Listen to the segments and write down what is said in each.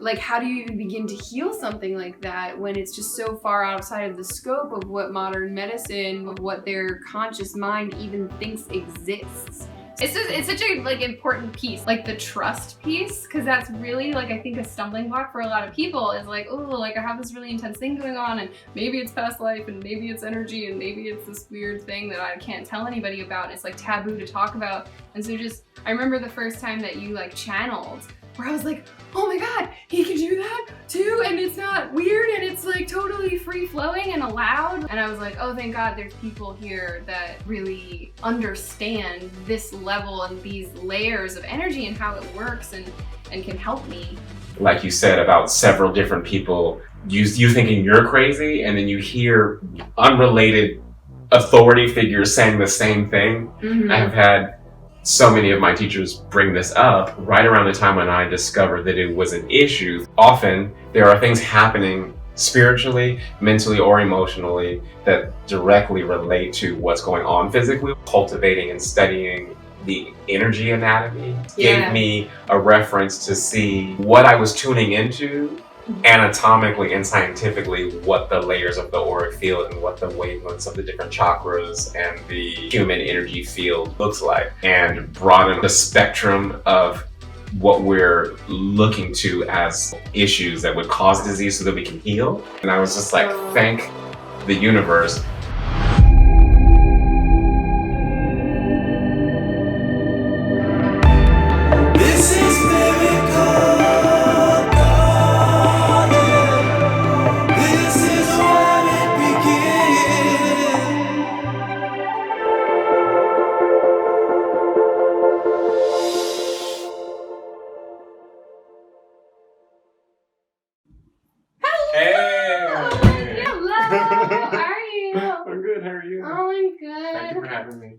Like, how do you even begin to heal something like that when it's just so far outside of the scope of what modern medicine, of what their conscious mind even thinks exists? It's such a like important piece, like the trust piece, because that's really like I think a stumbling block for a lot of people is like, oh, like I have this really intense thing going on, and maybe it's past life, and maybe it's energy, and maybe it's this weird thing that I can't tell anybody about. It's like taboo to talk about, and so just I remember the first time that you like channeled, where I was like, oh my God, he can do that too, and it's not weird, and it's like totally free flowing and allowed. And I was like, oh, thank God there's people here that really understand this level and these layers of energy and how it works and can help me. Like you said about several different people, you thinking you're crazy, and then you hear unrelated authority figures saying the same thing. Mm-hmm. I have had so many of my teachers bring this up right around the time when I discovered that it was an issue. Often there are things happening spiritually, mentally, or emotionally that directly relate to what's going on physically. Cultivating and studying the energy anatomy gave me a reference to see what I was tuning into anatomically and scientifically, what the layers of the auric field and what the wavelengths of the different chakras and the human energy field looks like, and broaden the spectrum of what we're looking to as issues that would cause disease so that we can heal. And I was just like, thank the universe.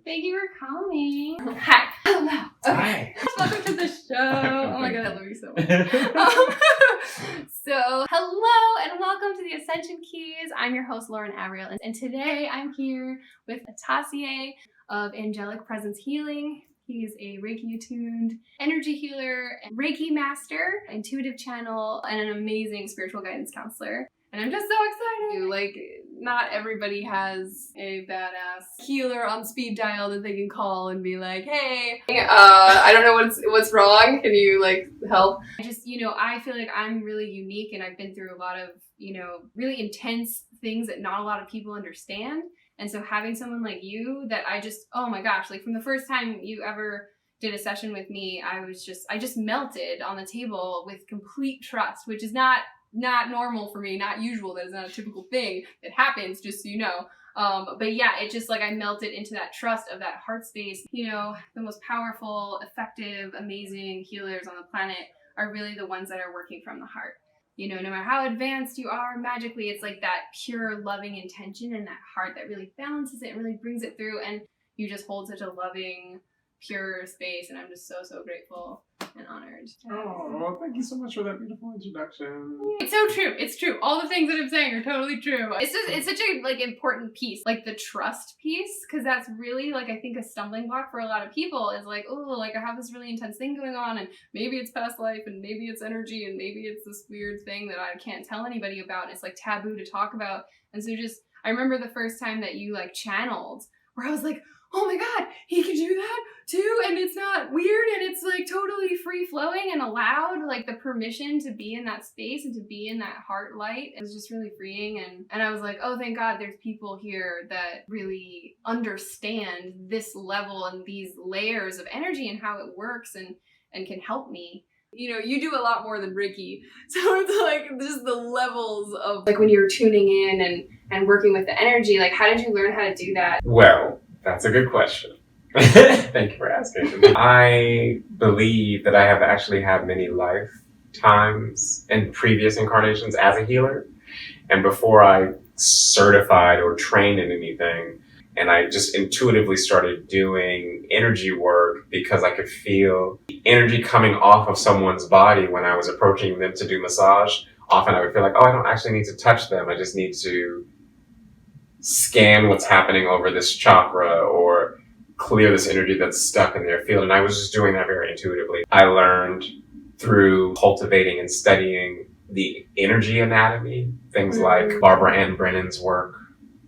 Thank you for coming. Hi. Hello. Okay. Hi. Welcome to the show. Oh my God, I love you so much. So, hello and welcome to the Ascension Keys. I'm your host, Lauren Avriel, and today I'm here with Atasiea of Angelic Presence Healing. He's a Reiki-attuned energy healer, and Reiki master, intuitive channel, and an amazing spiritual guidance counselor. And I'm just so excited. Like, not everybody has a badass healer on speed dial that they can call and be like, hey, I don't know what's wrong. Can you like help? I feel like I'm really unique, and I've been through a lot of, really intense things that not a lot of people understand. And so having someone like you that oh my gosh, like from the first time you ever did a session with me, I just melted on the table with complete trust, which is not normal for me, not usual. That is not a typical thing that happens, just so you know. But yeah, it just like I melted into that trust of that heart space. The most powerful, effective, amazing healers on the planet are really the ones that are working from the heart. No matter how advanced you are, magically, it's like that pure loving intention and that heart that really balances it and really brings it through. And you just hold such a loving, pure space. And I'm just so, so grateful and honored. Oh, well, thank you so much for that beautiful introduction. It's so true. It's true. All the things that I'm saying are totally true. It's such a like important piece, like the trust piece, because that's really like I think a stumbling block for a lot of people is like, oh, like I have this really intense thing going on, and maybe it's past life, and maybe it's energy, and maybe it's this weird thing that I can't tell anybody about. It's like taboo to talk about. And so I remember the first time that you like channeled, where I was like, oh my God, he can do that too, and it's not weird, and it's like totally free flowing and allowed, like the permission to be in that space and to be in that heart light. It was just really freeing, and I was like, oh, thank God there's people here that really understand this level and these layers of energy and how it works and can help me. You do a lot more than Reiki. So it's like just the levels of like when you're tuning in and working with the energy, like how did you learn how to do that? Well, that's a good question. Thank you for asking. I believe that I have actually had many lifetimes and previous incarnations as a healer. And before I certified or trained in anything, and I just intuitively started doing energy work because I could feel the energy coming off of someone's body when I was approaching them to do massage. Often I would feel like, oh, I don't actually need to touch them. I just need to scan what's happening over this chakra or clear this energy that's stuck in their field. And I was just doing that very intuitively. I learned through cultivating and studying the energy anatomy, things like Barbara Ann Brennan's work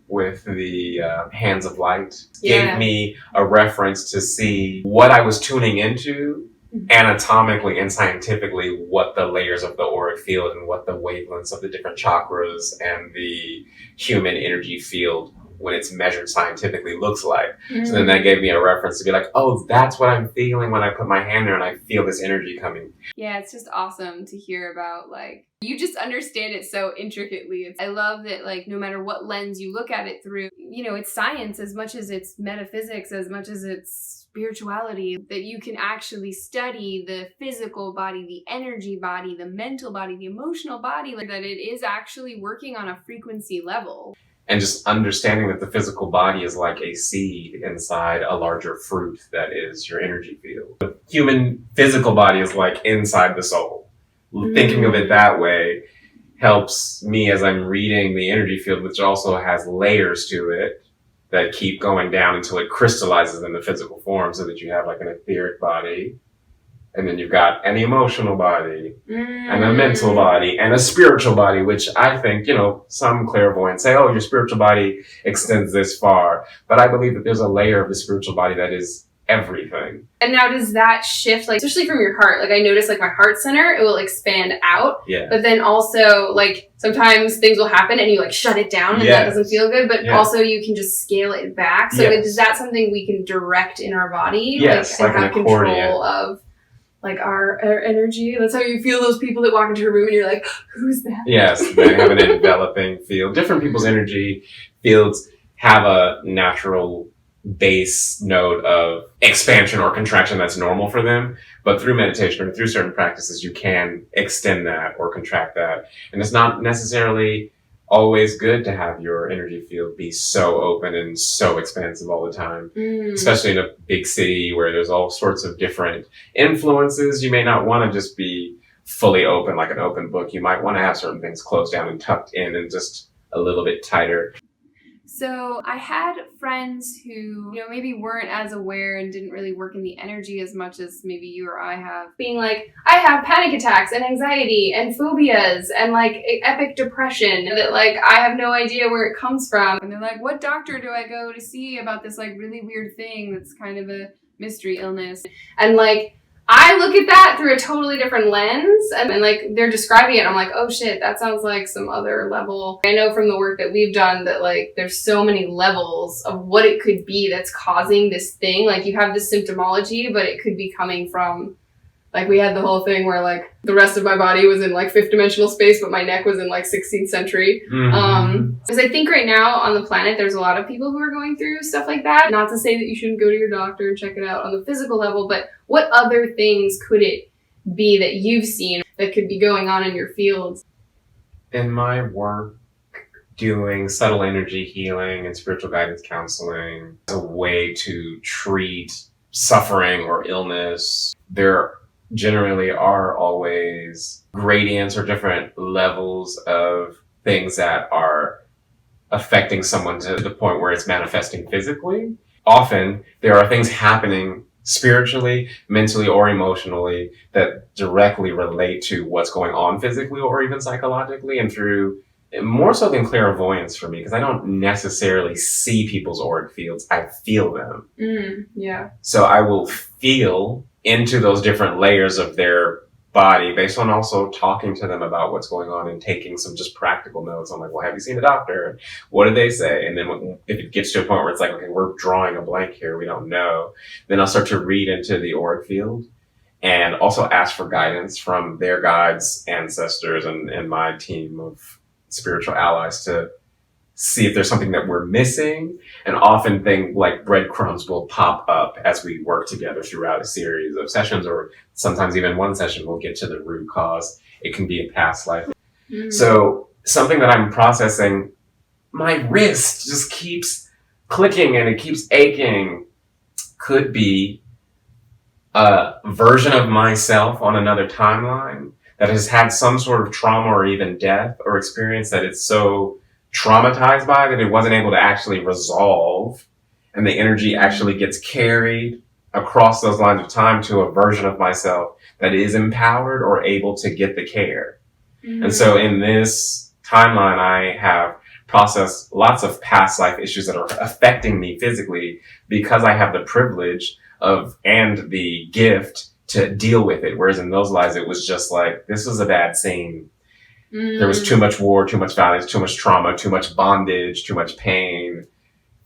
with the Hands of Light, gave me a reference to see what I was tuning into anatomically and scientifically, what the layers of the auric field and what the wavelengths of the different chakras and the human energy field, when it's measured scientifically, looks like. So then that gave me a reference to be like, oh, that's what I'm feeling when I put my hand there and I feel this energy coming. Yeah, it's just awesome to hear about, like, you just understand it so intricately. I love that, like, no matter what lens you look at it through, you know, it's science as much as it's metaphysics, as much as it's spirituality, that you can actually study the physical body, the energy body, the mental body, the emotional body, like that it is actually working on a frequency level. And just understanding that the physical body is like a seed inside a larger fruit that is your energy field. The human physical body is like inside the soul. Thinking of it that way helps me as I'm reading the energy field, which also has layers to it that keep going down until it crystallizes in the physical form, so that you have like an etheric body. And then you've got an emotional body, and a mental body, and a spiritual body, which I think, you know, some clairvoyants say, oh, your spiritual body extends this far. But I believe that there's a layer of the spiritual body that is everything. And now does that shift, like, especially from your heart? Like, I notice, like, my heart center, it will expand out. Yeah. But then also, like, sometimes things will happen and you, like, shut it down and that doesn't feel good. But also you can just scale it back. So is that something we can direct in our body? Yes, like and an have accordion. Control of, like, our energy? That's how you feel those people that walk into a room and you're like, who's that? Yes, they have an enveloping field. Different people's energy fields have a natural base note of expansion or contraction that's normal for them. But through meditation or through certain practices, you can extend that or contract that. And it's not necessarily always good to have your energy field be so open and so expansive all the time, especially in a big city where there's all sorts of different influences. You may not want to just be fully open like an open book. You might want to have certain things closed down and tucked in and just a little bit tighter. So I had friends who, you know, maybe weren't as aware and didn't really work in the energy as much as maybe you or I have, being like, I have panic attacks and anxiety and phobias and, like, epic depression that, like, I have no idea where it comes from. And they're like, what doctor do I go to see about this, like, really weird thing that's kind of a mystery illness? And, like, I look at that through a totally different lens, and like, they're describing it, I'm like, oh shit, that sounds like some other level. I know from the work that we've done that, like, there's so many levels of what it could be that's causing this thing. Like, you have this symptomology, but it could be coming from, like, we had the whole thing where, like, the rest of my body was in, like, fifth dimensional space, but my neck was in, like, 16th century. Because I think right now on the planet, there's a lot of people who are going through stuff like that. Not to say that you shouldn't go to your doctor and check it out on the physical level, but what other things could it be that you've seen that could be going on in your fields? In my work, doing subtle energy healing and spiritual guidance counseling as a way to treat suffering or illness, there generally are always gradients or different levels of things that are affecting someone to the point where it's manifesting physically. Often there are things happening spiritually, mentally, or emotionally that directly relate to what's going on physically or even psychologically, and through more so than clairvoyance for me, because I don't necessarily see people's auric fields, I feel them. So I will feel into those different layers of their body based on also talking to them about what's going on and taking some just practical notes. I'm like, well, have you seen a doctor? What did they say? And then if it gets to a point where it's like, okay, we're drawing a blank here, we don't know, then I'll start to read into the auric field and also ask for guidance from their guides, ancestors, and my team of spiritual allies to see if there's something that we're missing. And often things like breadcrumbs will pop up as we work together throughout a series of sessions, or sometimes even one session will get to the root cause. It can be a past life. So something that I'm processing, my wrist just keeps clicking and it keeps aching, could be a version of myself on another timeline that has had some sort of trauma or even death or experience that it's so traumatized by that it wasn't able to actually resolve, and the energy actually gets carried across those lines of time to a version of myself that is empowered or able to get the care. Mm-hmm. And so in this timeline, I have processed lots of past life issues that are affecting me physically because I have the privilege of and the gift to deal with it. Whereas in those lives, it was just like, this was a bad scene. There was too much war, too much violence, too much trauma, too much bondage, too much pain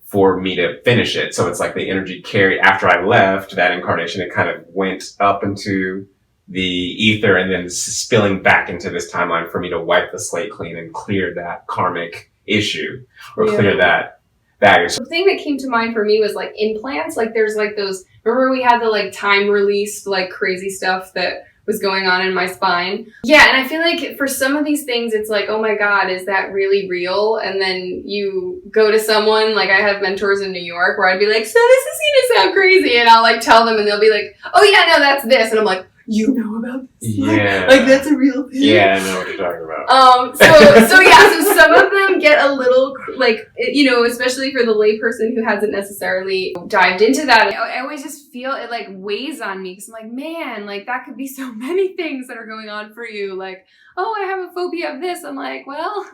for me to finish it. So it's like the energy carried after I left that incarnation, it kind of went up into the ether and then spilling back into this timeline for me to wipe the slate clean and clear that karmic issue or clear that baggage. The thing that came to mind for me was like implants. Like there's like those, remember we had the like time released like crazy stuff that was going on in my spine. Yeah, and I feel like for some of these things, it's like, oh my God, is that really real? And then you go to someone, like I have mentors in New York where I'd be like, so this is gonna sound crazy. And I'll like tell them and they'll be like, oh yeah, no, that's this. And I'm like, you know about this? Yeah. Like that's a real thing. Yeah, I know what you're talking about. So some of them get a little like, you know, especially for the layperson who hasn't necessarily dived into that. I always just feel it like weighs on me because I'm like, man, like that could be so many things that are going on for you. Like, oh, I have a phobia of this. I'm like, well,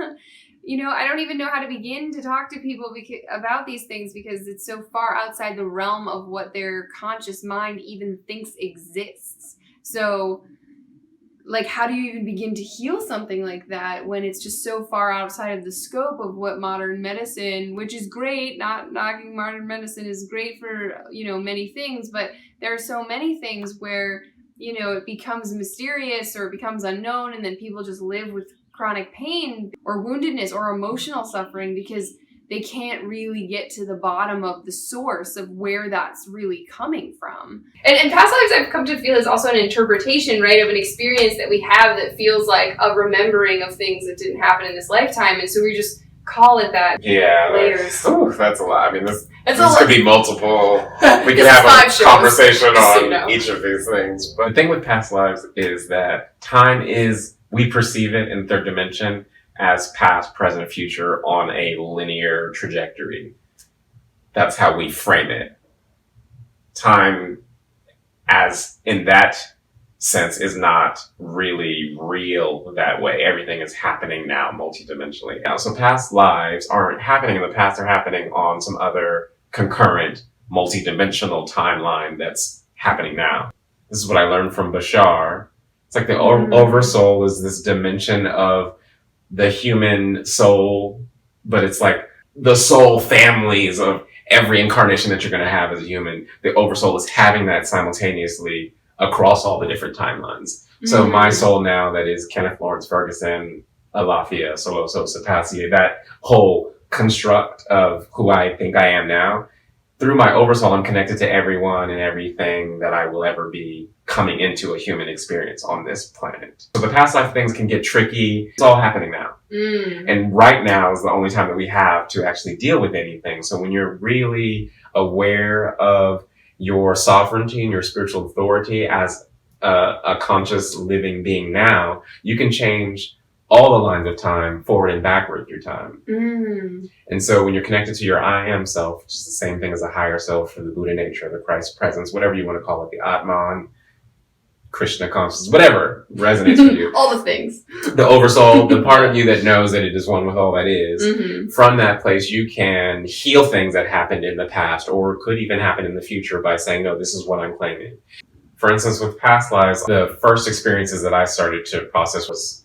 you know, I don't even know how to begin to talk to people about these things because it's so far outside the realm of what their conscious mind even thinks exists. So, like, how do you even begin to heal something like that when it's just so far outside of the scope of what modern medicine, which is great, not knocking modern medicine is great for, you know, many things, but there are so many things where, you know, it becomes mysterious or it becomes unknown and then people just live with chronic pain or woundedness or emotional suffering because they can't really get to the bottom of the source of where that's really coming from. And past lives I've come to feel is also an interpretation, right, of an experience that we have that feels like a remembering of things that didn't happen in this lifetime. And so we just call it that. Yeah. Layers. That's a lot. I mean, this lot. Could be multiple. We could have a conversation on each of these things. But the thing with past lives is that time is, we perceive it in third dimension as past, present, future on a linear trajectory. That's how we frame it. Time, as in that sense, is not really real that way. Everything is happening now multidimensionally. Now, so past lives aren't happening in the past, they're happening on some other concurrent multidimensional timeline that's happening now. This is what I learned from Bashar. It's like the oversoul is this dimension of the human soul, but it's like the soul families of every incarnation that you're going to have as a human. The oversoul is having that simultaneously across all the different timelines. So my soul now, that is Kenneth Lawrence Ferguson, Alafia, Soloso, Atasiea, that whole construct of who I think I am now, through my oversoul, I'm connected to everyone and everything that I will ever be coming into a human experience on this planet. So the past life things can get tricky. It's all happening now. And right now is the only time that we have to actually deal with anything. So when you're really aware of your sovereignty and your spiritual authority as a conscious living being now, you can change all the lines of time forward and backward through time. And so when you're connected to your I am self, which is the same thing as a higher self or the Buddha nature, the Christ presence, whatever you want to call it, the Atman, Krishna consciousness, whatever resonates with you. All the things. The oversoul, the part of you that knows that it is one with all that is. From that place, you can heal things that happened in the past or could even happen in the future by saying, no, this is what I'm claiming. For instance, with past lives, the first experiences that I started to process was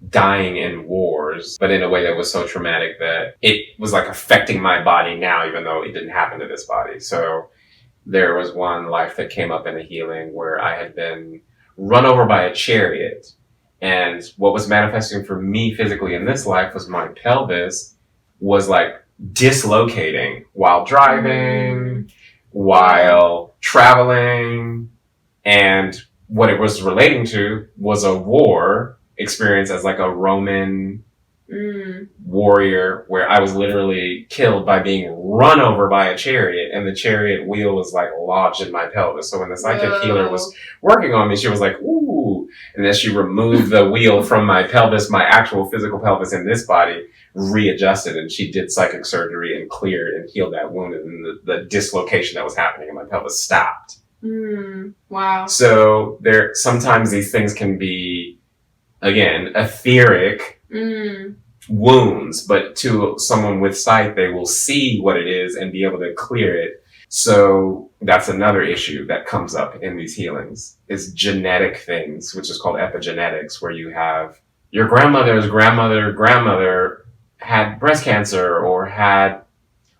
dying in wars, but in a way that was so traumatic that it was like affecting my body now, even though it didn't happen to this body. So there was one life that came up in the healing where I had been run over by a chariot. And what was manifesting for me physically in this life was my pelvis was like dislocating while driving, while traveling. And what it was relating to was a war experience as like a Roman warrior where I was literally killed by being run over by a chariot and the chariot wheel was like lodged in my pelvis. So when the psychic healer was working on me, she was like, ooh. And then she removed the wheel from my pelvis, my actual physical pelvis in this body, readjusted, and she did psychic surgery and cleared and healed that wound, and the dislocation that was happening in my pelvis stopped. Wow. So sometimes these things can be, again, etheric wounds, but to someone with sight, they will see what it is and be able to clear it. So that's another issue that comes up in these healings, is genetic things, which is called epigenetics, where you have your grandmother's grandmother had breast cancer or had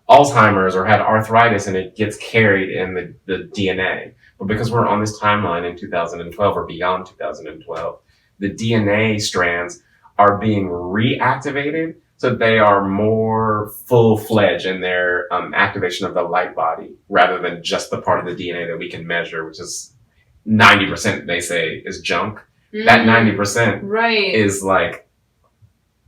Alzheimer's or had arthritis, and it gets carried in the DNA. But because we're on this timeline in 2012 or beyond 2012, the DNA strands are being reactivated so they are more full-fledged in their activation of the light body, rather than just the part of the DNA that we can measure, which is 90%, they say, is junk. That 90% is like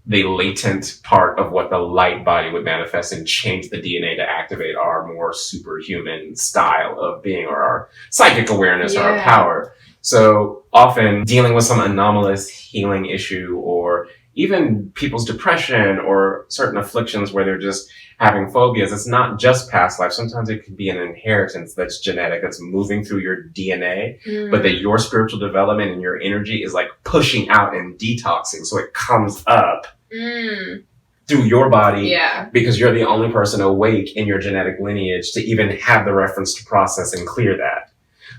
the latent part of what the light body would manifest and change the DNA to activate our more superhuman style of being, or our psychic awareness or our power. So often dealing with some anomalous healing issue, or even people's depression or certain afflictions where they're just having phobias, it's not just past life. Sometimes it could be an inheritance that's genetic, that's moving through your DNA, but that your spiritual development and your energy is like pushing out and detoxing. So it comes up through your body because you're the only person awake in your genetic lineage to even have the reference to process and clear that.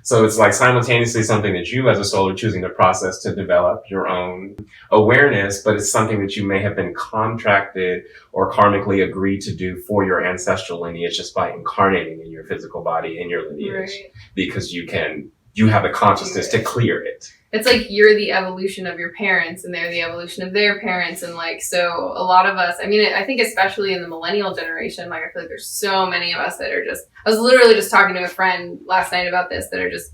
So it's like simultaneously something that you as a soul are choosing to process to develop your own awareness, but it's something that you may have been contracted or karmically agreed to do for your ancestral lineage just by incarnating in your physical body, in your lineage, because you have the consciousness to clear it. It's like you're the evolution of your parents and they're the evolution of their parents. And like, so a lot of us, I mean, I think especially in the millennial generation, like I feel like there's so many of us that are just, I was literally just talking to a friend last night about this, that are just,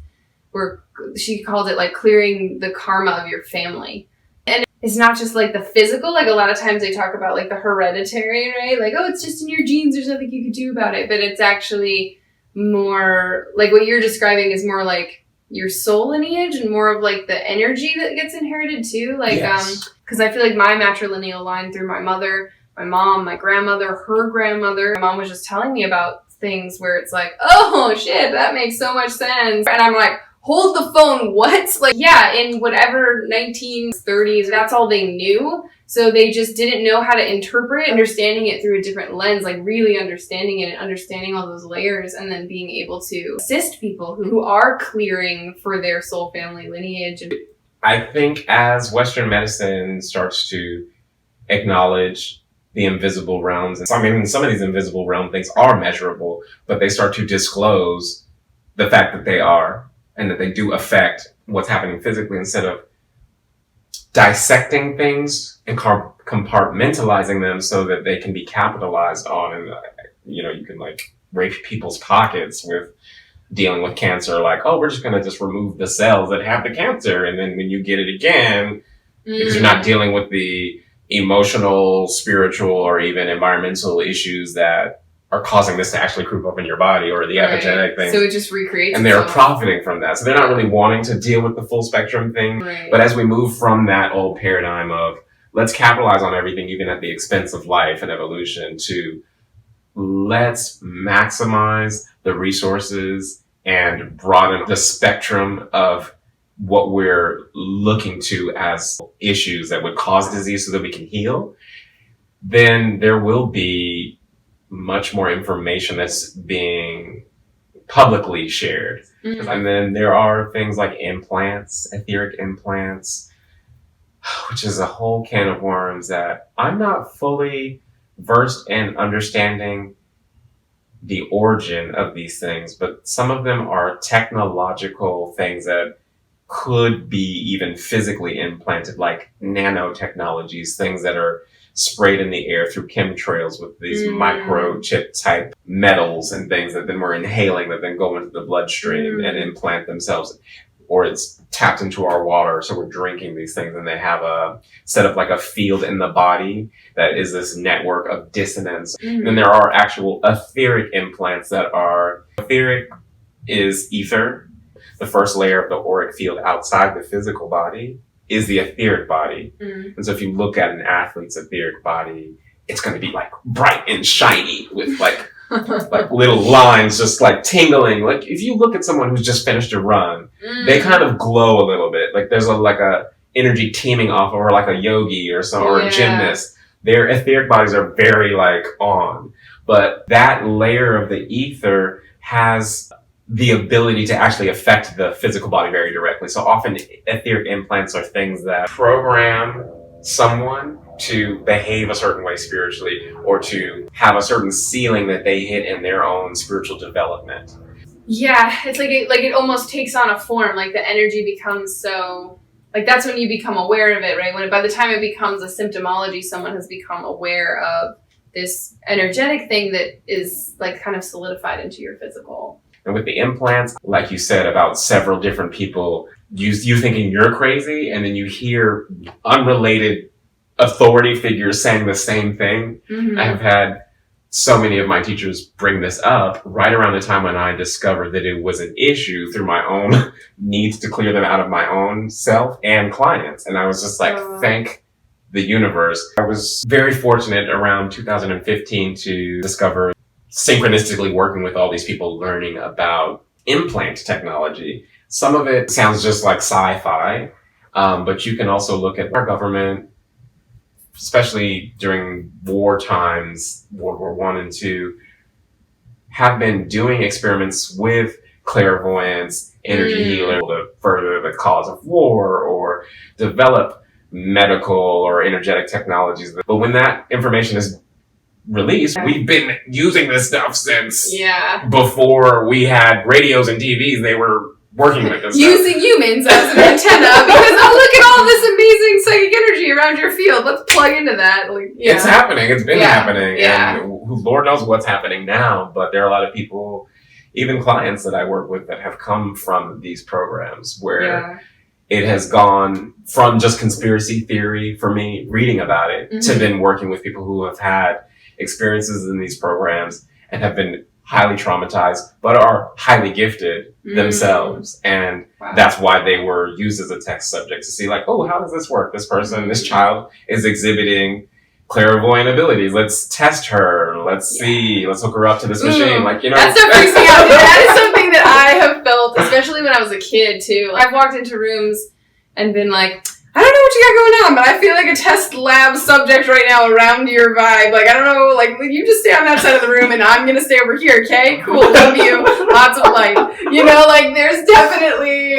she called it like clearing the karma of your family. And it's not just like the physical, like a lot of times they talk about like the hereditary, right? Like, oh, it's just in your genes, there's nothing you can do about it. But it's actually more like what you're describing is more like your soul lineage and more of like the energy that gets inherited too. Like, because I feel like my matrilineal line through my mother, my mom, my grandmother, her grandmother, my mom was just telling me about things where it's like, oh shit, that makes so much sense. And I'm like, hold the phone, what? Like, yeah, in whatever 1930s, that's all they knew. So they just didn't know how to interpret, understanding it through a different lens, like really understanding it and understanding all those layers, and then being able to assist people who are clearing for their soul family lineage. I think as Western medicine starts to acknowledge the invisible realms, and I mean, some of these invisible realm things are measurable, but they start to disclose the fact that they are, and that they do affect what's happening physically, instead of dissecting things and compartmentalizing them so that they can be capitalized on. And, you can like rape people's pockets with dealing with cancer. Like, oh, we're just going to just remove the cells that have the cancer. And then when you get it again, because you're not dealing with the emotional, spiritual, or even environmental issues that are causing this to actually creep up in your body, or the epigenetic thing. So it just recreates and they're profiting from that. So they're not really wanting to deal with the full spectrum thing. But as we move from that old paradigm of let's capitalize on everything, even at the expense of life and evolution, to let's maximize the resources and broaden the spectrum of what we're looking to as issues that would cause disease so that we can heal, then there will be much more information that's being publicly shared. And then there are things like implants, etheric implants, which is a whole can of worms that I'm not fully versed in understanding the origin of these things, but some of them are technological things that could be even physically implanted, like nanotechnologies, things that are sprayed in the air through chemtrails with these microchip type metals and things that then we're inhaling, that then go into the bloodstream and implant themselves. Or it's tapped into our water, so we're drinking these things, and they have a set up like a field in the body that is this network of dissonance. Then there are actual etheric implants that are, etheric is ether. The first layer of the auric field outside the physical body is the etheric body. And so if you look at an athlete's etheric body, it's going to be like bright and shiny with like little lines just like tingling. Like if you look at someone who's just finished a run, they kind of glow a little bit. Like there's a energy teeming off, or like a yogi or a gymnast. Their etheric bodies are very like on, but that layer of the ether has the ability to actually affect the physical body very directly. So often etheric implants are things that program someone to behave a certain way spiritually, or to have a certain ceiling that they hit in their own spiritual development. Yeah, it's like it almost takes on a form, like the energy becomes so, like that's when you become aware of it, right? By the time it becomes a symptomology, someone has become aware of this energetic thing that is like kind of solidified into your physical. And with the implants, like you said about several different people, you thinking you're crazy, and then you hear unrelated authority figures saying the same thing. Mm-hmm. I have had so many of my teachers bring this up right around the time when I discovered that it was an issue through my own needs to clear them out of my own self and clients. And I was just like, thank the universe. I was very fortunate around 2015 to discover synchronistically working with all these people learning about implant technology. Some of it sounds just like sci-fi, but you can also look at our government, especially during war times, World War I and II, have been doing experiments with clairvoyance, energy healer to further the cause of war or develop medical or energetic technologies. But when that information is released, we've been using this stuff since before we had radios and TVs. They were working with this using stuff. Humans as an antenna because look at all this amazing psychic energy around your field. Let's plug into that. It's happening. It's been happening. Yeah. And Lord knows what's happening now. But there are a lot of people, even clients that I work with, that have come from these programs where it has gone from just conspiracy theory for me, reading about it, to then working with people who have had experiences in these programs and have been highly traumatized, but are highly gifted themselves. And that's why they were used as a test subject to see like, oh, how does this work? This person, this child is exhibiting clairvoyant abilities. Let's test her. Let's see. Let's hook her up to this machine. Like, that stuff freaks me out. That is something that I have felt, especially when I was a kid too. I've walked into rooms and been like, I don't know what you got going on, but I feel like a test lab subject right now around your vibe. Like, I don't know, like, you just stay on that side of the room and I'm going to stay over here, okay? Cool, love you. Lots of light. You know, like, there's definitely,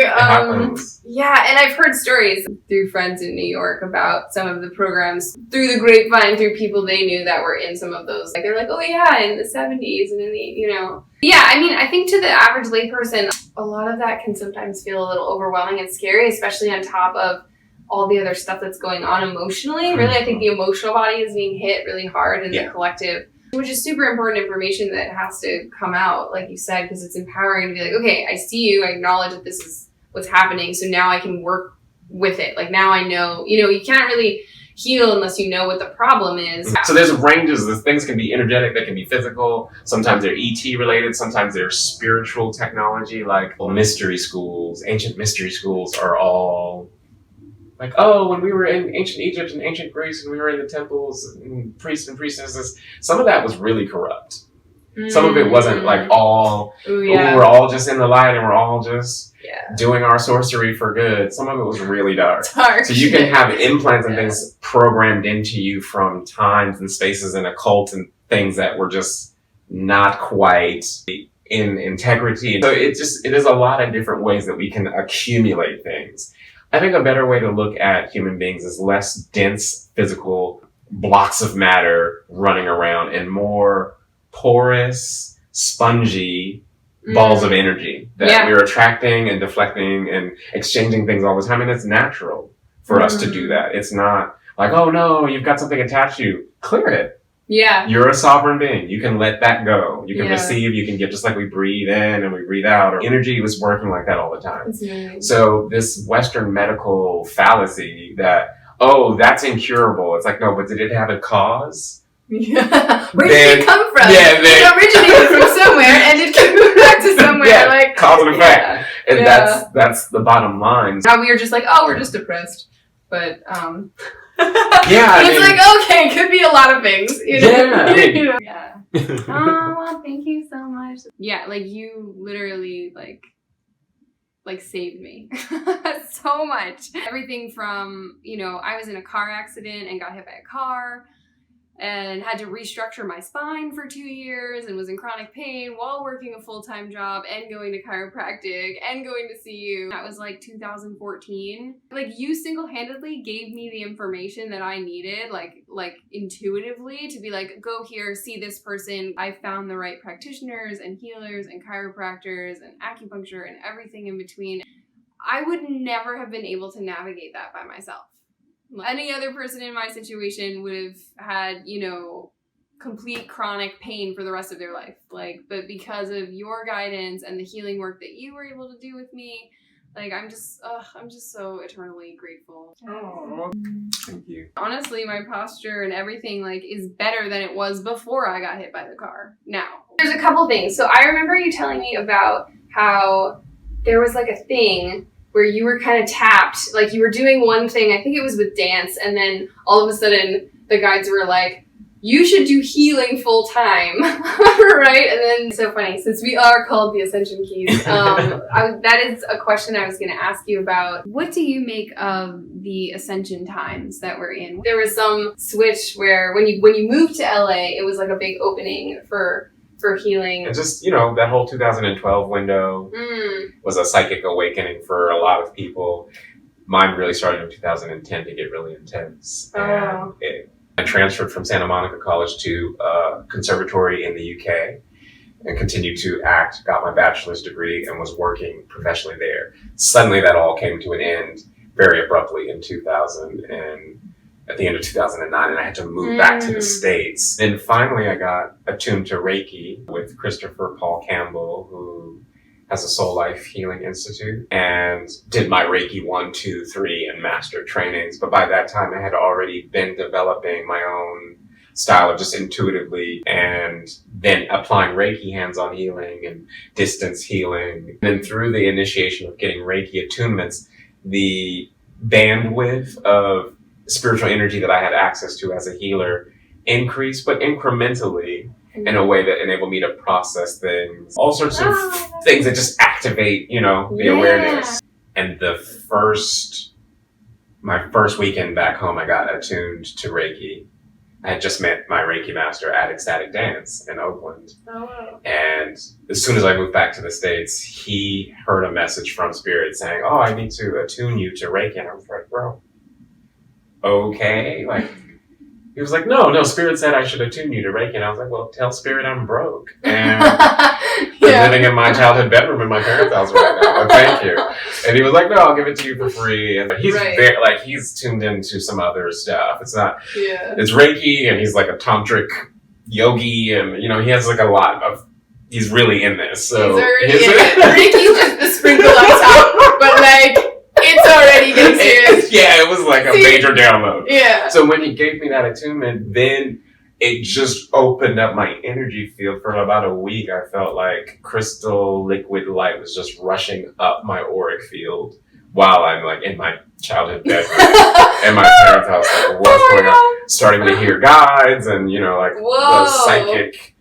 yeah, and I've heard stories through friends in New York about some of the programs through the grapevine, through people they knew that were in some of those. Like, they're like, oh yeah, in the 70s and in the, you know. Yeah, I mean, I think to the average layperson, a lot of that can sometimes feel a little overwhelming and scary, especially on top of all the other stuff that's going on emotionally. Really, I think the emotional body is being hit really hard in the collective, which is super important information that has to come out, like you said, because it's empowering to be like, okay, I see you, I acknowledge that this is what's happening, so now I can work with it. Like now I know, you know, you can't really heal unless you know what the problem is. So there's ranges. These things can be energetic, they can be physical. Sometimes they're ET related. Sometimes they're spiritual technology, like mystery schools. Ancient mystery schools are all like, oh, when we were in ancient Egypt and ancient Greece and we were in the temples and priests and priestesses, some of that was really corrupt. Some of it wasn't like all, we're all just in the light and we're all just doing our sorcery for good. Some of it was really dark. So you can have implants and things programmed into you from times and spaces and occult and things that were just not quite in integrity. So it is a lot of different ways that we can accumulate things. I think a better way to look at human beings is less dense physical blocks of matter running around and more porous, spongy balls of energy that we're attracting and deflecting and exchanging things all the time. And it's natural for us to do that. It's not like, oh no, you've got something attached to you. Clear it. Yeah. You're a sovereign being. You can let that go. You can receive, you can give, just like we breathe in and we breathe out. Or energy was working like that all the time. So this Western medical fallacy that, oh, that's incurable. It's like, no, but did it have a cause? Yeah. Where did it come from? Yeah, it originated from somewhere and it can move back to somewhere. Like cause and effect. And that's the bottom line. How we are just like, oh, we're just depressed. But Yeah. It's like, okay, it could be a lot of things. You know? Yeah. I mean, Yeah. Oh, well, thank you so much. Yeah, like you literally like saved me so much. Everything from, I was in a car accident and got hit by a car and had to restructure my spine for 2 years and was in chronic pain while working a full-time job and going to chiropractic and going to see you. That was like 2014. Like you single-handedly gave me the information that I needed, like intuitively, to be like, go here, see this person. I found the right practitioners and healers and chiropractors and acupuncture and everything in between. I would never have been able to navigate that by myself. Any other person in my situation would have had, complete chronic pain for the rest of their life. But because of your guidance and the healing work that you were able to do with me, I'm just so eternally grateful. Oh, thank you. Honestly, my posture and everything is better than it was before I got hit by the car. Now, there's a couple things. So I remember you telling me about how there was a thing where you were kind of tapped, you were doing one thing, I think it was with dance, and then all of a sudden the guides were like, you should do healing full time, right? And then, so funny, since we are called the Ascension Keys, that is a question I was going to ask you about. What do you make of the Ascension times that we're in? There was some switch where when you moved to LA, it was like a big opening for healing. And just, that whole 2012 window was a psychic awakening for a lot of people. Mine really started in 2010 to get really intense. Oh. And I transferred from Santa Monica College to a conservatory in the UK and continued to act, got my bachelor's degree, and was working professionally there. Suddenly that all came to an end very abruptly in 2000 and at the end of 2009, and I had to move back to the States. Then finally I got attuned to Reiki with Christopher Paul Campbell, who has a Soul Life Healing Institute, and did my Reiki 1, 2, 3 and master trainings. But by that time I had already been developing my own style of just intuitively and then applying Reiki hands-on healing and distance healing. And then through the initiation of getting Reiki attunements, the bandwidth of spiritual energy that I had access to as a healer increased, but incrementally in a way that enabled me to process things, all sorts of things that just activate, the awareness. And my first weekend back home, I got attuned to Reiki. I had just met my Reiki master at Ecstatic Dance in Oakland. Oh, wow. And as soon as I moved back to the States, he heard a message from Spirit saying, oh, I need to attune you to Reiki. And I was like, bro, okay, he was like, no, Spirit said I should attune you to Reiki. And I was like, well, tell Spirit I'm broke and I'm living in my childhood bedroom in my parents' house right now, but thank you. And he was like, no, I'll give it to you for free. And he's he's tuned into some other stuff. It's not, it's Reiki, and he's like a tantric yogi, and he has a lot of, he's really in this. So Reiki's just the sprinkle on top, but it's already getting serious. It was like a major download. Yeah. So when he gave me that attunement, then it just opened up my energy field for about a week. I felt like crystal liquid light was just rushing up my auric field while I'm in my childhood bedroom in my parents' house. What's going on? Starting to hear guides and, the psychic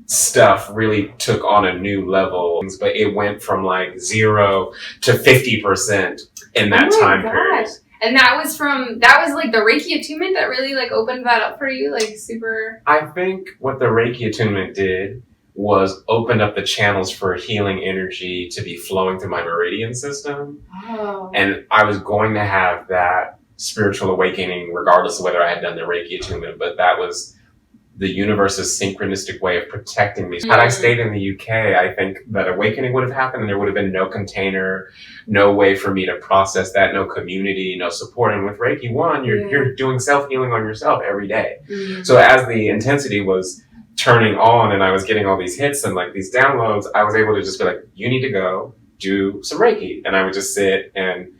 stuff really took on a new level, but it went from 0 to 50% in that time period. And that was the Reiki attunement that really opened that up for you, super. I think what the Reiki attunement did was opened up the channels for healing energy to be flowing through my meridian system. Oh. And I was going to have that spiritual awakening regardless of whether I had done the Reiki attunement, but that was the universe's synchronistic way of protecting me. Had I stayed in the UK, I think that awakening would have happened and there would have been no container, no way for me to process that, no community, no support. And with Reiki 1, you're doing self-healing on yourself every day. Mm-hmm. So as the intensity was turning on and I was getting all these hits and these downloads, I was able to just be like, you need to go do some Reiki. And I would just sit and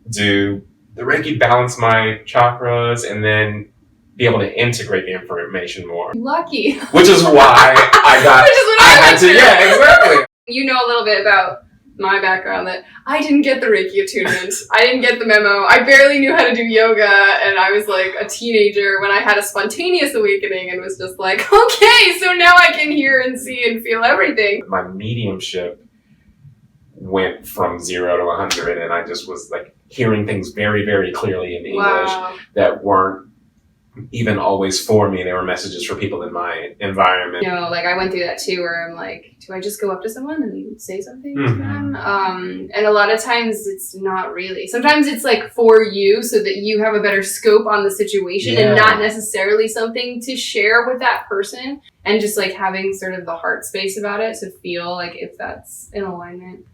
do the Reiki, balance my chakras, and then be able to integrate the information more. Lucky. Which is why I had to, exactly. You know a little bit about my background that I didn't get the Reiki attunement. I didn't get the memo. I barely knew how to do yoga, and I was like a teenager when I had a spontaneous awakening and was just like, okay, so now I can hear and see and feel everything. My mediumship went from 0 to 100, and I just was like hearing things very, very clearly in English that weren't even always for me. They were messages for people in my environment. You know, like I went through that too, where I'm like, do I just go up to someone and say something to them? And a lot of times it's not really. Sometimes it's like for you so that you have a better scope on the situation and not necessarily something to share with that person, and just like having sort of the heart space about it to feel like if that's in alignment.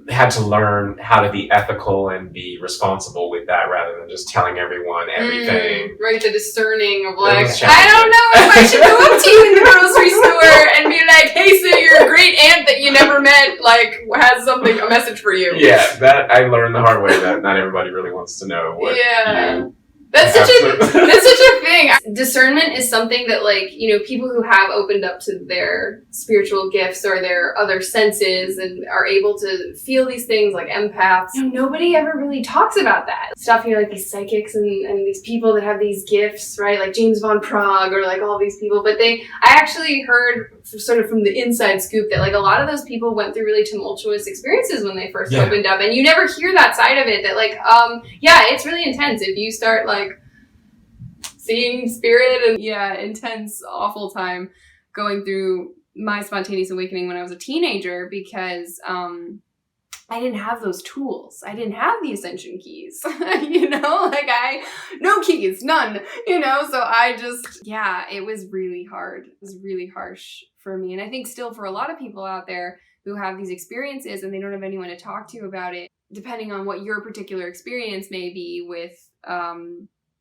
Had to learn how to be ethical and be responsible with that rather than just telling everyone everything. Right, the discerning of like, I don't know if I should go up to you in the grocery store and be like, hey, so your great aunt that you never met, like, has something, a message for you. Yeah, that I learned the hard way that not everybody really wants to know what you... That's such a thing. Discernment is something that, like, you know, people who have opened up to their spiritual gifts or their other senses and are able to feel these things like empaths, you know, nobody ever really talks about that stuff. You know, like these psychics and these people that have these gifts, right? Like James Von Prague or like all these people. But I actually heard sort of from the inside scoop that like a lot of those people went through really tumultuous experiences when they first opened up, and you never hear that side of it. That like, it's really intense if you start like seeing spirit and intense, awful time going through my spontaneous awakening when I was a teenager, because I didn't have those tools. I didn't have the Ascension keys, you know, like no keys, none, you know, so I just, it was really hard. It was really harsh for me. And I think still for a lot of people out there who have these experiences and they don't have anyone to talk to about it, depending on what your particular experience may be with,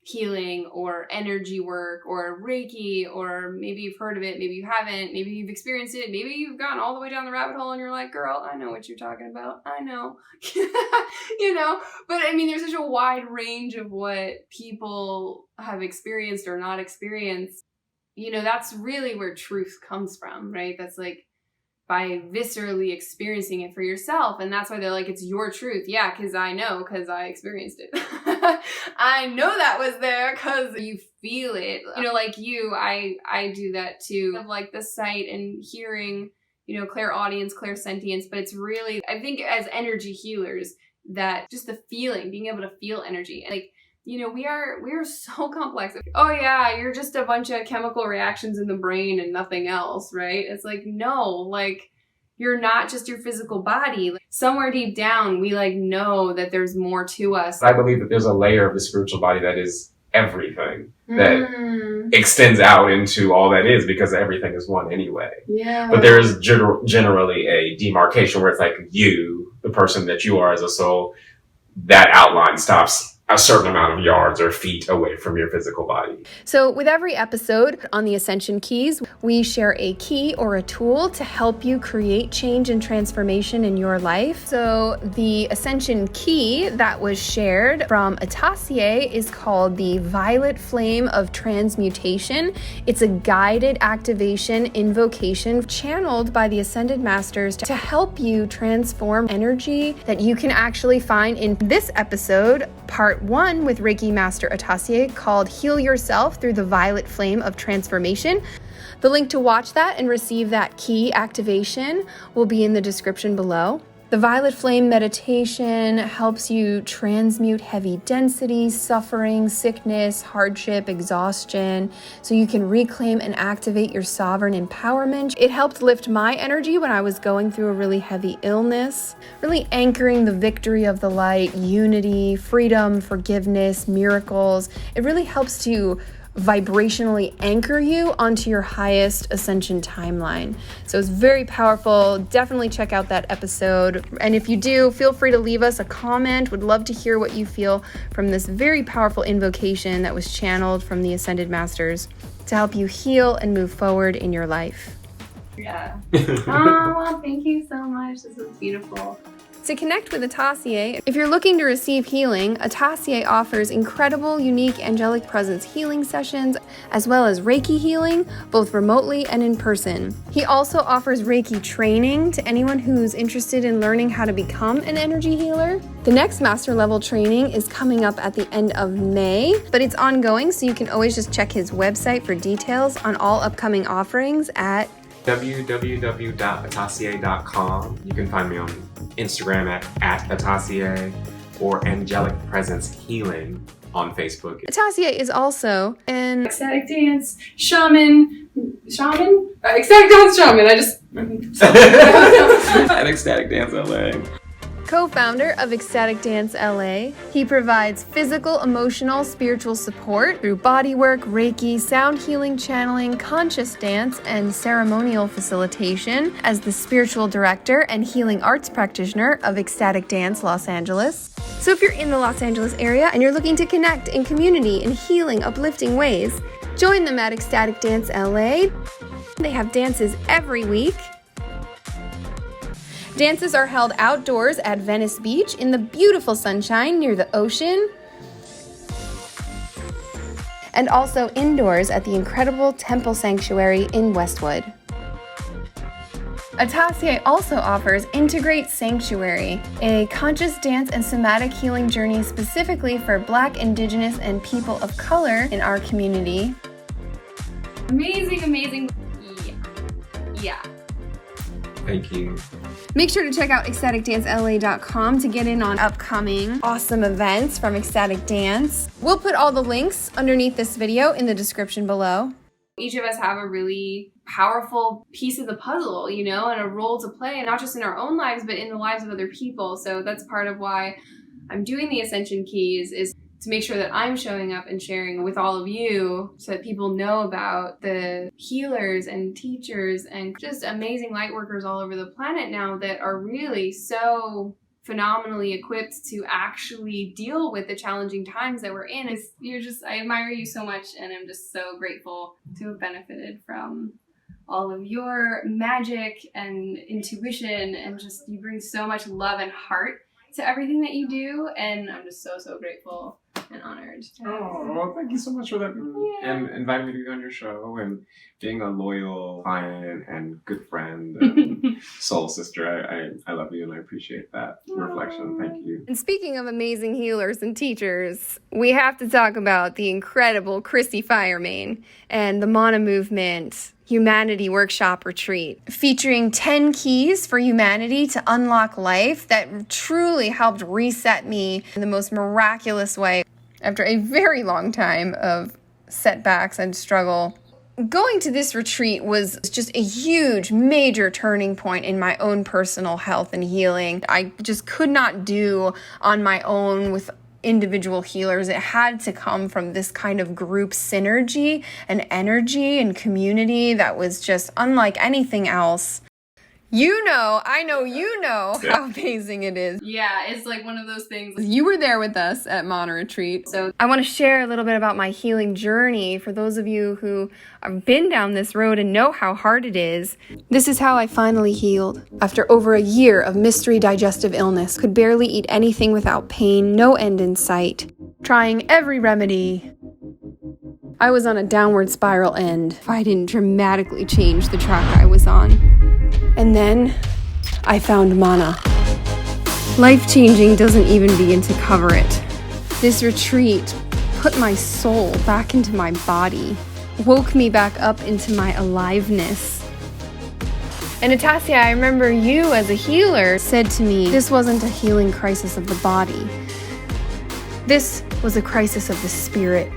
healing or energy work or Reiki, or maybe you've heard of it, maybe you haven't, maybe you've experienced it, maybe you've gone all the way down the rabbit hole and you're like, girl, I know what you're talking about. I know, you know, but I mean, there's such a wide range of what people have experienced or not experienced. You know, that's really where truth comes from, right? That's like by viscerally experiencing it for yourself. And that's why they're like, it's your truth. Yeah, because I know, because I experienced it. I know that was there because you feel it. You know, like you, I do that too. Of like the sight and hearing, you know, clairaudience, clairsentience. But it's really, I think as energy healers, that just the feeling, being able to feel energy. Like, you know, we are so complex. Oh yeah, you're just a bunch of chemical reactions in the brain and nothing else, right? It's like, no, like you're not just your physical body. Like, somewhere deep down, we like know that there's more to us. I believe that there's a layer of the spiritual body that is everything, that extends out into all that is, because everything is one anyway. Yeah. But there is generally a demarcation where it's like you, the person that you are as a soul, that outline stops a certain amount of yards or feet away from your physical body. So with every episode on the Ascension Keys, we share a key or a tool to help you create change and transformation in your life. So the Ascension Key that was shared from Atasiea is called the Violet Flame of Transmutation. It's a guided activation invocation channeled by the Ascended Masters to help you transform energy that you can actually find in this episode, part 1 with Reiki Master Atasiea, called Heal Yourself Through the Violet Flame of Transformation. The link to watch that and receive that key activation will be in the description below. The Violet Flame meditation helps you transmute heavy density, suffering, sickness, hardship, exhaustion, so you can reclaim and activate your sovereign empowerment. It helped lift my energy when I was going through a really heavy illness, really anchoring the victory of the light, unity, freedom, forgiveness, miracles. It really helps to vibrationally anchor you onto your highest ascension timeline. So it's very powerful. Definitely check out that episode. And if you do, feel free to leave us a comment. Would love to hear what you feel from this very powerful invocation that was channeled from the Ascended Masters to help you heal and move forward in your life. Yeah. Oh, well, thank you so much. This was beautiful. To connect with Atasiea, if you're looking to receive healing, Atasiea offers incredible, unique angelic presence healing sessions, as well as Reiki healing, both remotely and in person. He also offers Reiki training to anyone who's interested in learning how to become an energy healer. The next master level training is coming up at the end of May, but it's ongoing, so you can always just check his website for details on all upcoming offerings at www.atasea.com. You can find me on Instagram at Atasiea or Angelic Presence Healing on Facebook. Atasiea is also an ecstatic dance shaman. Ecstatic dance shaman. An Ecstatic Dance LA. co-founder of Ecstatic Dance LA. He provides physical, emotional, spiritual support through bodywork, Reiki, sound healing, channeling, conscious dance, and ceremonial facilitation as the spiritual director and healing arts practitioner of Ecstatic Dance Los Angeles. So if you're in the Los Angeles area and you're looking to connect in community in healing, uplifting ways, join them at Ecstatic Dance LA. They have dances every week. Dances are held outdoors at Venice Beach in the beautiful sunshine near the ocean, and also indoors at the incredible Temple Sanctuary in Westwood. Atasiea also offers Integrate Sanctuary, a conscious dance and somatic healing journey specifically for Black, Indigenous, and people of color in our community. Amazing. Yeah. Thank you. Make sure to check out ecstaticdancela.com to get in on upcoming awesome events from Ecstatic Dance. We'll put all the links underneath this video in the description below. Each of us have a really powerful piece of the puzzle, and a role to play, not just in our own lives, but in the lives of other people. So that's part of why I'm doing the Ascension Keys, is to make sure that I'm showing up and sharing with all of you so that people know about the healers and teachers and just amazing light workers all over the planet now that are really so phenomenally equipped to actually deal with the challenging times that we're in. I admire you so much, and I'm just so grateful to have benefited from all of your magic and intuition, and just you bring so much love and heart to everything that you do, and I'm just so grateful and honored. Oh, well, thank you so much for that, and inviting me to be on your show, and being a loyal client and good friend and soul sister. I love you, and I appreciate that reflection. Thank you. And speaking of amazing healers and teachers, we have to talk about the incredible Chrissy Firemain and the Mana Movement Humanity Workshop Retreat, featuring 10 keys for humanity to unlock life that truly helped reset me in the most miraculous way after a very long time of setbacks and struggle. Going to this retreat was just a huge, major turning point in my own personal health and healing. I just could not do on my own with individual healers. It had to come from this kind of group synergy and energy and community that was just unlike anything else. I know you know how amazing it is. Yeah, it's like one of those things. You were there with us at Mana Retreat. So I want to share a little bit about my healing journey for those of you who have been down this road and know how hard it is. This is how I finally healed. After over a year of mystery digestive illness, could barely eat anything without pain, no end in sight. Trying every remedy. I was on a downward spiral end if I didn't dramatically change the track I was on. And then I found Mana. Life-changing doesn't even begin to cover it. This retreat put my soul back into my body, woke me back up into my aliveness. And Atasiea, I remember you as a healer said to me, this wasn't a healing crisis of the body. This was a crisis of the spirit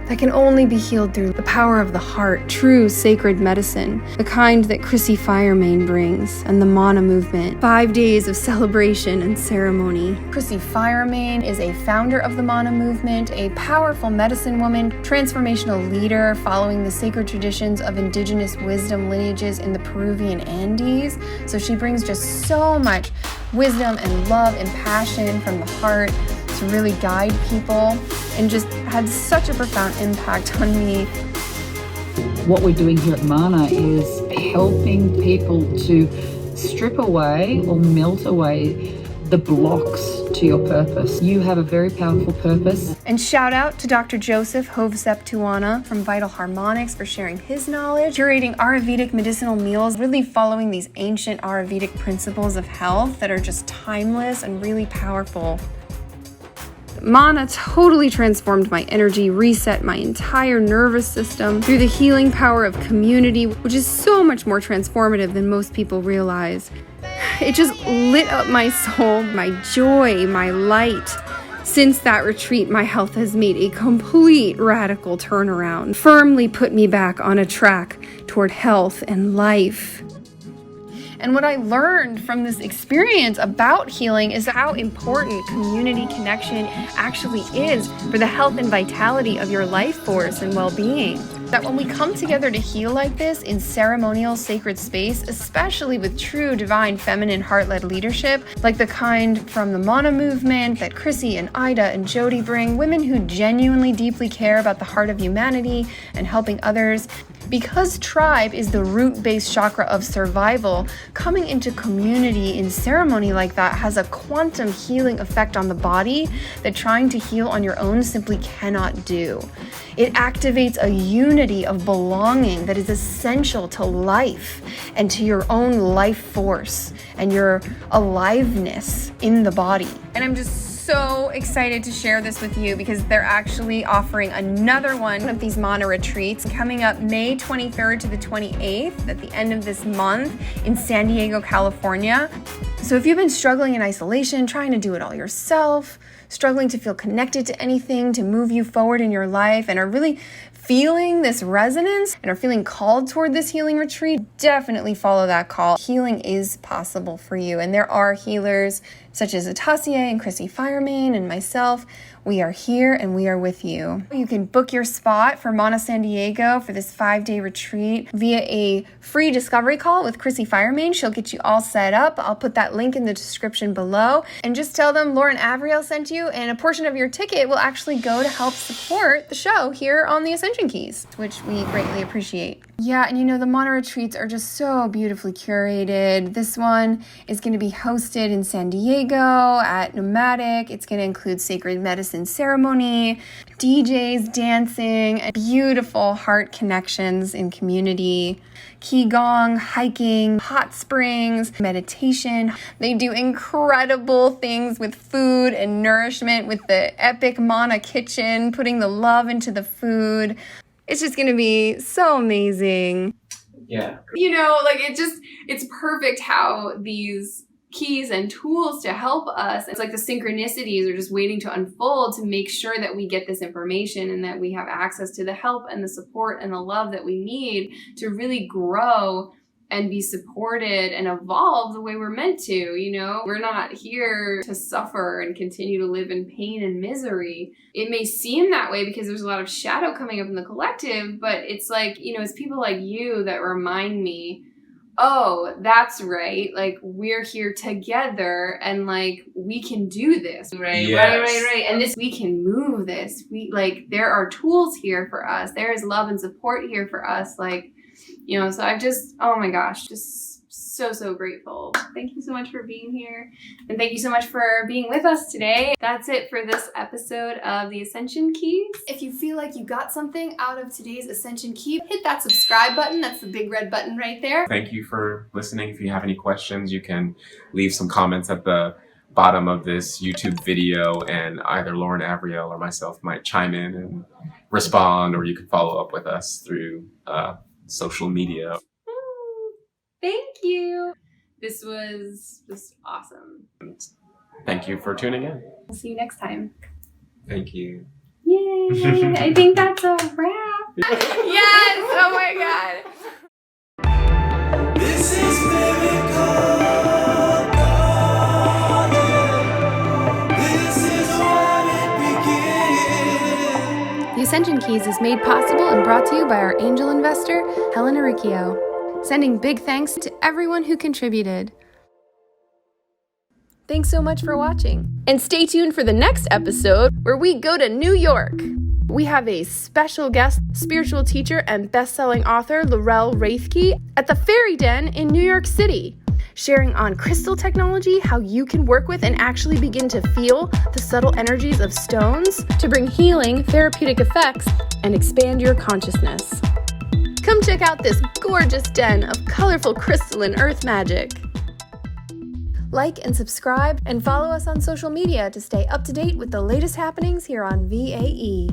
that can only be healed through the power of the heart, true sacred medicine, the kind that Chrissy Firemain brings, and the Mana Movement. 5 days of celebration and ceremony. Chrissy Firemain is a founder of the Mana Movement, a powerful medicine woman, transformational leader following the sacred traditions of indigenous wisdom lineages in the Peruvian Andes. So she brings just so much wisdom and love and passion from the heart to really guide people, and just had such a profound impact on me. What we're doing here at Mana is helping people to strip away or melt away the blocks to your purpose. You have a very powerful purpose. And shout out to Dr. Joseph Hovsep-Tuana from Vital Harmonics for sharing his knowledge, curating Ayurvedic medicinal meals, really following these ancient Ayurvedic principles of health that are just timeless and really powerful. Mana totally transformed my energy, reset my entire nervous system through the healing power of community, which is so much more transformative than most people realize. It just lit up my soul, my joy, my light. Since that retreat, my health has made a complete radical turnaround, firmly put me back on a track toward health and life. And what I learned from this experience about healing is how important community connection actually is for the health and vitality of your life force and well-being. That when we come together to heal like this in ceremonial sacred space, especially with true divine feminine heart-led leadership, like the kind from the Mana movement that Chrissy and Ida and Jody bring, women who genuinely deeply care about the heart of humanity and helping others, because tribe is the root-based chakra of survival, coming into community in ceremony like that has a quantum healing effect on the body that trying to heal on your own simply cannot do. It activates a unity of belonging that is essential to life and to your own life force and your aliveness in the body. And I'm just so excited to share this with you because they're actually offering another one of these Mana retreats coming up May 23rd to the 28th at the end of this month in San Diego, California. So if you've been struggling in isolation, trying to do it all yourself, struggling to feel connected to anything to move you forward in your life, and are really feeling this resonance and are feeling called toward this healing retreat, definitely follow that call. Healing is possible for you, and there are healers such as Atasiea and Chrissy Firemain and myself. We are here and we are with you. You can book your spot for Mana San Diego for this 5-day retreat via a free discovery call with Chrissy Firemain. She'll get you all set up. I'll put that link in the description below. And just tell them Lauren Avriel sent you, and a portion of your ticket will actually go to help support the show here on the Ascension Keys, which we greatly appreciate. Yeah, and you know, the Mana retreats are just so beautifully curated. This one is going to be hosted in San Diego at Nomadic. It's going to include sacred medicine ceremony, DJs, dancing, and beautiful heart connections in community, qigong, hiking, hot springs, meditation. They do incredible things with food and nourishment with the epic Mana kitchen, putting the love into the food. It's just going to be so amazing. Yeah. You know, like it's perfect how these keys and tools to help us, it's like the synchronicities are just waiting to unfold to make sure that we get this information and that we have access to the help and the support and the love that we need to really grow and be supported and evolve the way we're meant to. You know, we're not here to suffer and continue to live in pain and misery. It may seem that way because there's a lot of shadow coming up in the collective, but it's like, you know, it's people like you that remind me, oh, that's right. Like, we're here together and like, we can do this, right? Yes. Right. And this, we can move this. We like, there are tools here for us. There is love and support here for us. Like, you know, so I've just, oh my gosh, just so grateful. Thank you so much for being here. And thank you so much for being with us today. That's it for this episode of the Ascension Keys. If you feel like you got something out of today's Ascension Key, hit that subscribe button. That's the big red button right there. Thank you for listening. If you have any questions, you can leave some comments at the bottom of this YouTube video, and either Lauren Avriel or myself might chime in and respond, or you can follow up with us through social media. Thank you. This was just awesome. Thank you for tuning in. We'll see you next time. Thank you. Yay! I think that's a wrap. Yes! Oh my god. This is miracle. This is when it begins. The Ascension Keys is made possible and brought to you by our angel investor, Helena Riccio. Sending big thanks to everyone who contributed. Thanks so much for watching. And stay tuned for the next episode where we go to New York. We have a special guest, spiritual teacher and best-selling author Laurel Raithke at the Fairy Den in New York City. sharing on crystal technology, how you can work with and actually begin to feel the subtle energies of stones to bring healing, therapeutic effects, and expand your consciousness. Come check out this gorgeous den of colorful crystal and earth magic. Like and subscribe and follow us on social media to stay up to date with the latest happenings here on VAE.